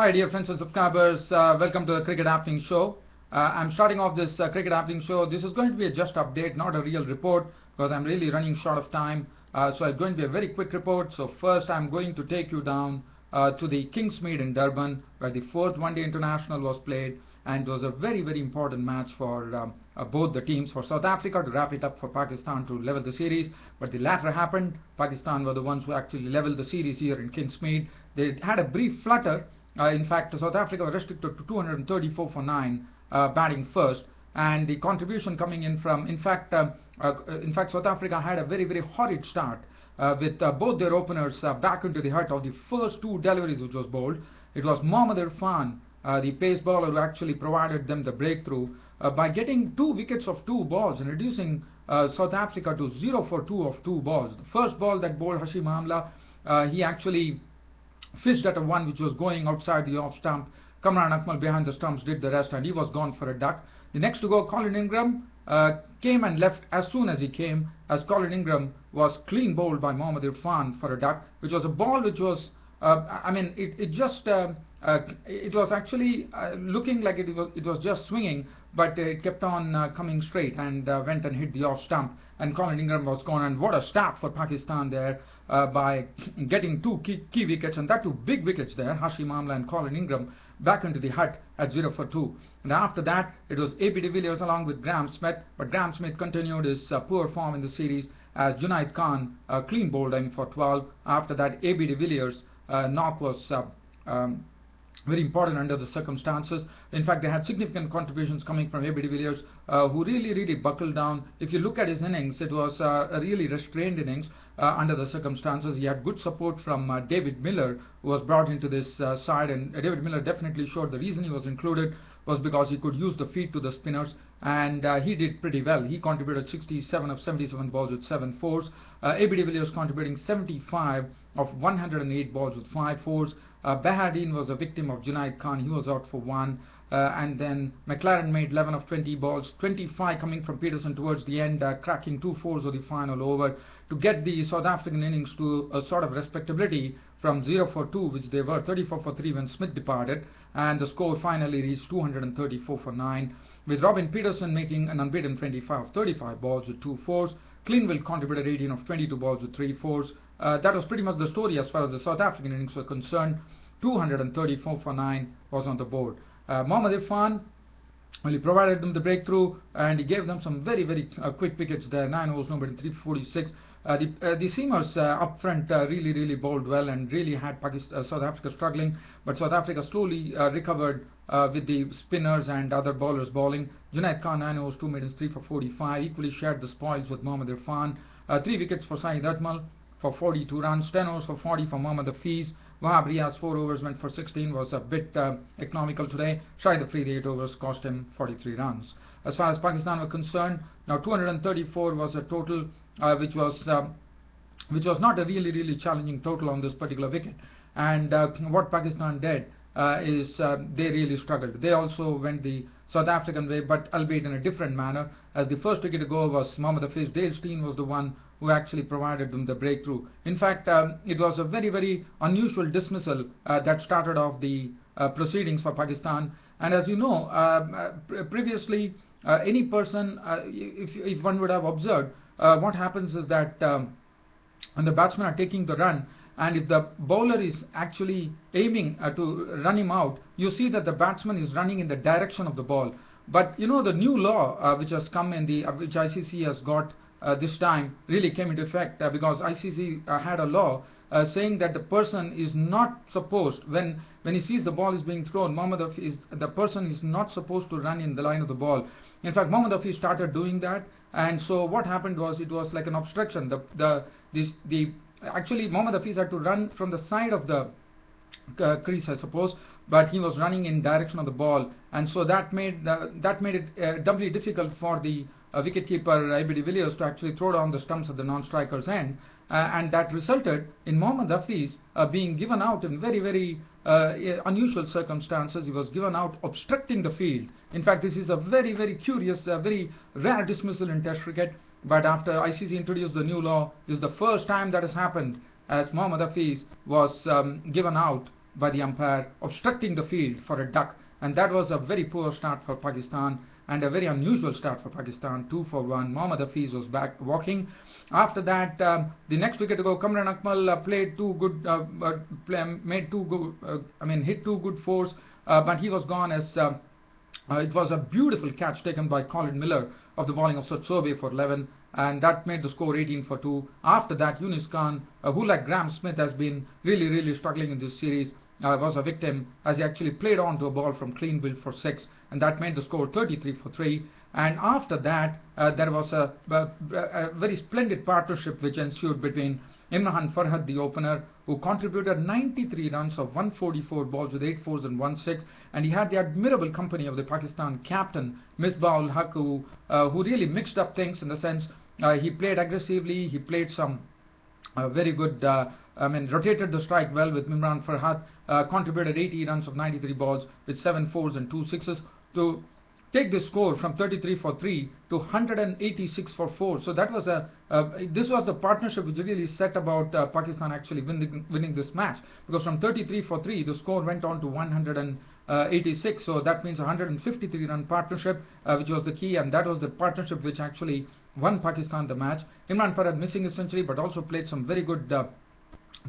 Hi dear friends and subscribers, welcome to the Cricket Happening Show. I'm starting off this Cricket Happening Show. This is going to be a just update, not a real report, because I'm really running short of time. So it's going to be a very quick report. So first I'm going to take you down to the Kingsmead in Durban, where the fourth one-day international was played, and it was a very important match for both the teams. For South Africa to wrap it up, for Pakistan to level the series, but the latter happened. Pakistan were the ones who actually leveled the series here in Kingsmead. They had a brief flutter. In fact, South Africa was restricted to 234 for 9 batting first, and the contribution coming in from, in fact, South Africa had a very horrid start with both their openers back into the hut of the first two deliveries which was bowled. It was Mohammad Irfan, the pace bowler, who actually provided them the breakthrough by getting 2 wickets of 2 balls and reducing South Africa to 0 for 2 of 2 balls. The first ball that bowled Hashim Amla, he actually fished at a one which was going outside the off stump. Kamran Akmal behind the stumps did the rest, and he was gone for a duck. The next to go, Colin Ingram, came and left as soon as he came, as Colin Ingram was clean bowled by Mohammad Irfan for a duck, which was a ball which was, it was actually looking like it was just swinging, but it kept on coming straight and went and hit the off stump, and Colin Ingram was gone. And what a start for Pakistan there by getting 2 key wickets, and that 2 big wickets there, Hashim Amla and Colin Ingram, back into the hut at 0 for 2. And after that, it was A.B. de Villiers along with Graham Smith, but Graham Smith continued his poor form in the series as Junaid Khan clean bowled him for 12. After that, A.B. de Villiers' knock was very important under the circumstances. In fact, they had significant contributions coming from A.B. de Villiers, who really buckled down. If you look at his innings, it was a really restrained innings under the circumstances. He had good support from David Miller, who was brought into this side, and David Miller definitely showed the reason he was included was because he could use the feet to the spinners, and he did pretty well. He contributed 67 of 77 balls with 7 fours. A.B. de Villiers contributing 75 of 108 balls with 5 fours. Bahadine was a victim of Junaid Khan. He was out for 1. And then McLaren made 11 of 20 balls, 25 coming from Peterson towards the end, cracking 2 fours of the final over to get the South African innings to a sort of respectability from 0 for 2, which they were 34 for 3 when Smith departed, and the score finally reached 234 for 9, with Robin Peterson making an unbeaten 25 of 35 balls with 2 fours. Cleanville contributed 18 of 22 balls with 3 fours. That was pretty much the story as far as the South African innings were concerned. 234 for 9 was on the board. Mohammad Irfan, well, he provided them the breakthrough, and he gave them some very quick wickets there. 9 overs, nobody, 346. The seamers up front really bowled well and really had South Africa struggling, but South Africa slowly recovered with the spinners and other bowlers bowling. Junaid Khan, 9 overs, 2 maidens, 3 for 45, equally shared the spoils with Mohammad Irfan. 3 wickets for Saeed Atmal for 42 runs, 10 overs for 40 for Mohammad Hafiz. Wahab Riaz, 4 overs, went for 16, was a bit economical today. Shahid Afridi, 8 overs, cost him 43 runs. As far as Pakistan were concerned, now 234 was a total which was not a really challenging total on this particular wicket. And what Pakistan did is they really struggled. They also went the South African way, but albeit in a different manner. As the first wicket to go was Mohammad Hafiz, Dale Steyn was the one who actually provided them the breakthrough. In fact, it was a very unusual dismissal that started off the proceedings for Pakistan. And as you know, previously, any person, if one would have observed, what happens is that when the batsmen are taking the run, and if the bowler is actually aiming to run him out, you see that the batsman is running in the direction of the ball. But you know, the new law which has come in, which ICC has got this time, really came into effect because ICC had a law saying that the person is not supposed, when he sees the ball is being thrown, the person is not supposed to run in the line of the ball. In fact, Mohammad Hafiz started doing that, and so what happened was, it was like an obstruction. Actually, Mohammad Hafiz had to run from the side of the crease, I suppose, but he was running in direction of the ball, and so that made it doubly difficult for the wicketkeeper A.B. de Villiers to actually throw down the stumps at the non-striker's end, and that resulted in Mohammad Hafiz being given out in very unusual circumstances. He was given out obstructing the field. In fact, this is a very curious, very rare dismissal in Test cricket, but after ICC introduced the new law, this is the first time that has happened, as Mohammad Hafiz was given out by the umpire, obstructing the field for a duck, and that was a very poor start for Pakistan and a very unusual start for Pakistan. 2 for 1. Mohammad Hafiz was back walking. After that, the next wicket to go, Kamran Akmal played two good, made two good, hit two good fours, but he was gone as it was a beautiful catch taken by Colin Miller of the bowling of Satsobe for 11, and that made the score 18 for 2. After that, Yunus Khan, who like Graham Smith has been really struggling in this series, was a victim as he actually played on to a ball from clean billed for 6, and that made the score 33 for 3. And after that, there was a very splendid partnership which ensued between Imran Farhad, the opener, who contributed 93 runs of 144 balls with 8 fours and 1 6, and he had the admirable company of the Pakistan captain Misbah ul Haq, who really mixed up things in the sense he played aggressively, he played some very good, rotated the strike well with Imran Farhad, contributed 80 runs of 93 balls with 7 fours and 2 sixes to take the score from 33 for 3 to 186 for 4. So that was this was the partnership which really set about Pakistan actually winning this match, because from 33 for 3 the score went on to 186. So that means 153 run partnership, which was the key, and that was the partnership which actually won Pakistan the match. Imran Farhad missing a century, but also played some very good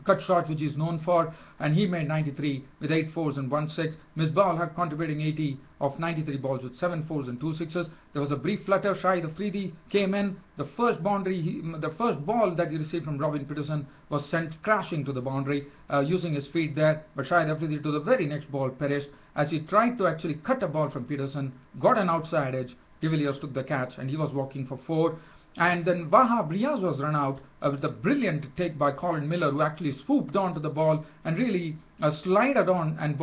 cut shots which he is known for, and he made 93 with 8 fours and 1 6. Misbah ul Haq contributing 80 of 93 balls with 7 fours and 2 sixes. There was a brief flutter. Shahid Afridi came in. The first boundary, the first ball that he received from Robin Peterson was sent crashing to the boundary using his feet there, but Shahid Afridi to the very next ball perished as he tried to actually cut a ball from Peterson, got an outside edge. De Villiers took the catch and he was walking for 4. And then Wahab Riaz was run out with a brilliant take by Colin Miller, who actually swooped onto the ball and really slided on and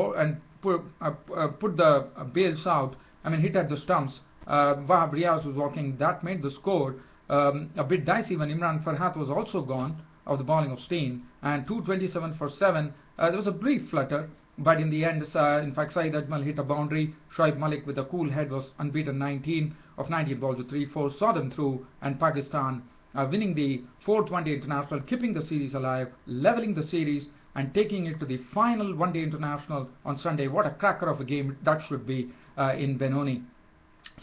put the bails out. Hit at the stumps. Wahab Riaz was walking. That made the score a bit dicey when Imran Farhat was also gone of the bowling of Steen. And 227 for 7. There was a brief flutter, but in the end, in fact, Saeed Ajmal hit a boundary. Shoaib Malik with a cool head was unbeaten 19 of 19 balls with 3 4, saw them through, and Pakistan winning the 4th one-day international, keeping the series alive, leveling the series, and taking it to the final one-day international on Sunday. What a cracker of a game that should be in Benoni.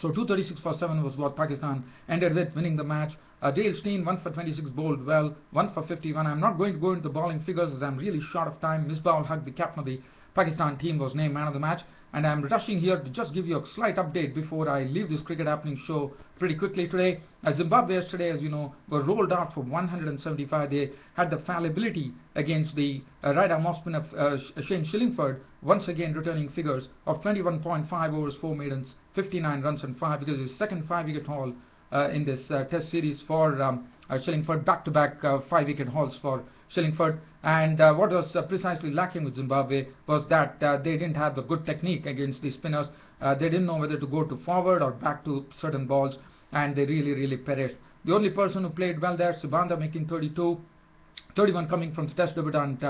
So 236 for 7 was what Pakistan ended with, winning the match. Dale Steyn 1 for 26, bowled well, 1 for 51. I'm not going to go into the bowling figures as I'm really short of time. Misbah ul Haq, the captain of the Pakistan team, was named man of the match, and I'm rushing here to just give you a slight update before I leave this cricket happening show pretty quickly today. Zimbabwe yesterday, as you know, were rolled out for 175. They had the fallibility against the right arm off spin of Shane Shillingford, once again returning figures of 21.5 overs, 4 maidens, 59 runs and 5 wickets. His second 5-wicket haul in this test series for Shillingford, back-to-back 5-wicket hauls for Shillingford. And what was precisely lacking with Zimbabwe was that they didn't have the good technique against the spinners. They didn't know whether to go to forward or back to certain balls, and they really perished. The only person who played well there, Sibanda, making 32, 31 coming from the test debutant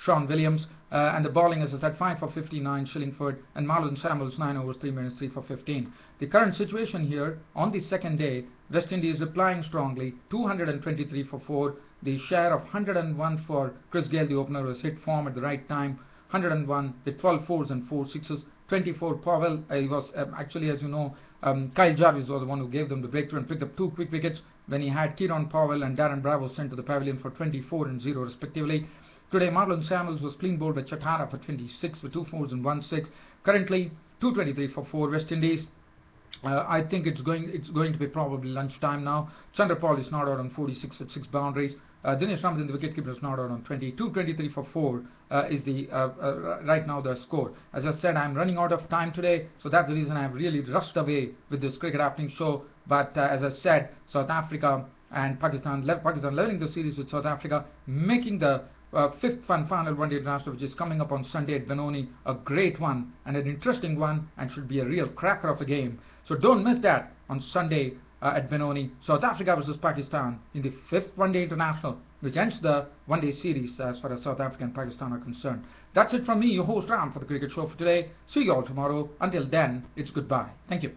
Sean Williams, and the bowling, as I said, 5 for 59 Shillingford, and Marlon Samuels 9 overs 3 minutes 3 for 15. The current situation here on the second day, West Indies replying strongly, 223 for 4. The share of 101 for Chris Gayle, the opener, was hit form at the right time. 101 with 12 fours and 4 sixes. 24 Powell, he was actually, as you know, Kyle Jarvis was the one who gave them the breakthrough and picked up 2 quick wickets when he had Kieron Powell and Darren Bravo sent to the pavilion for 24 and 0 respectively. Today, Marlon Samuels was clean bowled by Chatara for 26 with 2 fours and 1 6. Currently, 223 for 4 West Indies. I think it's going to be probably lunchtime now. Chandrapal is not out on 46 with 6 boundaries. Dinesh Ramdin, the wicketkeeper, is not out on 20. 223 for 4 is the right now the score. As I said, I'm running out of time today, so that's the reason I've really rushed away with this cricket happening show. But as I said, South Africa and Pakistan leveling the series with South Africa, making the 5th and final one-day international, which is coming up on Sunday at Benoni, a great one and an interesting one, and should be a real cracker of a game. So don't miss that on Sunday at Benoni. South Africa versus Pakistan in the 5th one-day international, which ends the one-day series as far as South Africa and Pakistan are concerned. That's it from me, your host Ram, for the cricket show for today. See you all tomorrow. Until then, it's goodbye. Thank you.